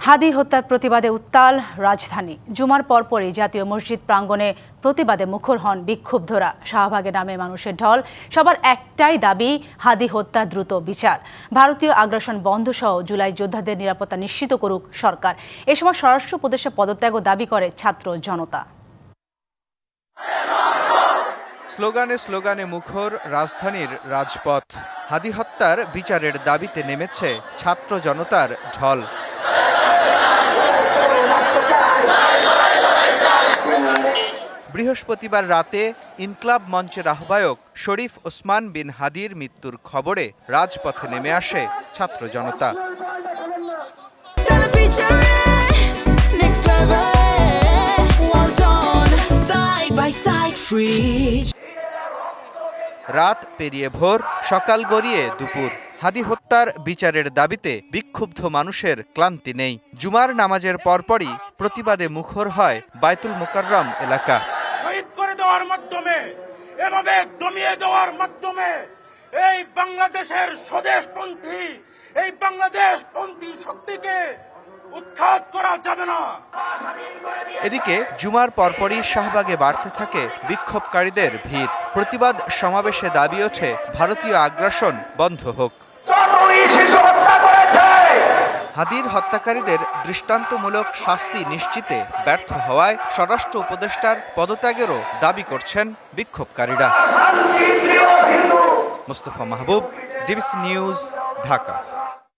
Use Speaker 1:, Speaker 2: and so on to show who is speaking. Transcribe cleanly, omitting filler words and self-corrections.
Speaker 1: হাদি হত্যার প্রতিবাদে উত্তাল রাজধানী। জুমার পরপরই জাতীয় মসজিদ প্রাঙ্গণে প্রতিবাদে মুখর হন বিক্ষুব্ধরা। শাহবাগে নামে মানুষের ঢল। সবার একটাই দাবি, হাদি হত্যা দ্রুত বিচার। ভারতীয় আগ্রাসন বন্ধ সহ জুলাই যোদ্ধাদের নিরাপত্তা নিশ্চিত করুক সরকার। এ সময় স্বরাষ্ট্র উপদেষ্টা পদত্যাগও দাবি করে ছাত্র জনতা।
Speaker 2: স্লোগানে স্লোগানে মুখর রাজধানীর রাজপথ। হাদি হত্যার বিচারের দাবিতে নেমেছে ছাত্র জনতার ঢল। বৃহস্পতিবার রাতে ইনকলাব মঞ্চের আহ্বায়ক শরীফ ওসমান বিন হাদির মৃত্যুর খবরে রাজপথে নেমে আসে ছাত্র জনতা। রাত পেরিয়ে ভোর, সকাল গড়িয়ে দুপুর। হাদি হত্যার বিচারের দাবিতে বিক্ষুব্ধ মানুষের ক্লান্তি নেই। জুমার নামাজের পরপরই প্রতিবাদে মুখর হয় বায়তুল মোকাররম এলাকা।
Speaker 3: শহীদ করে দেওয়ার মাধ্যমে, এভাবে দমিয়ে দেওয়ার মাধ্যমে এই বাংলাদেশের স্বদেশপন্থী, এই বাংলাদেশপন্থী শক্তিকে উৎখাত করা যাবে না।
Speaker 2: এদিকে জুমার পরপরই শাহবাগে বাড়তে থাকে বিক্ষোভকারীদের ভিড়। প্রতিবাদ সমাবেশে দাবি ওঠে ভারতীয় আগ্রাসন বন্ধ হোক। হাদির হত্যাকারীদের দৃষ্টান্তমূলক শাস্তি নিশ্চিতে ব্যর্থ হওয়ায় স্বরাষ্ট্র উপদেষ্টার পদত্যাগেরও দাবি করছেন বিক্ষোভকারীরা। মুস্তফা মাহবুব, ডিবিসি নিউজ, ঢাকা।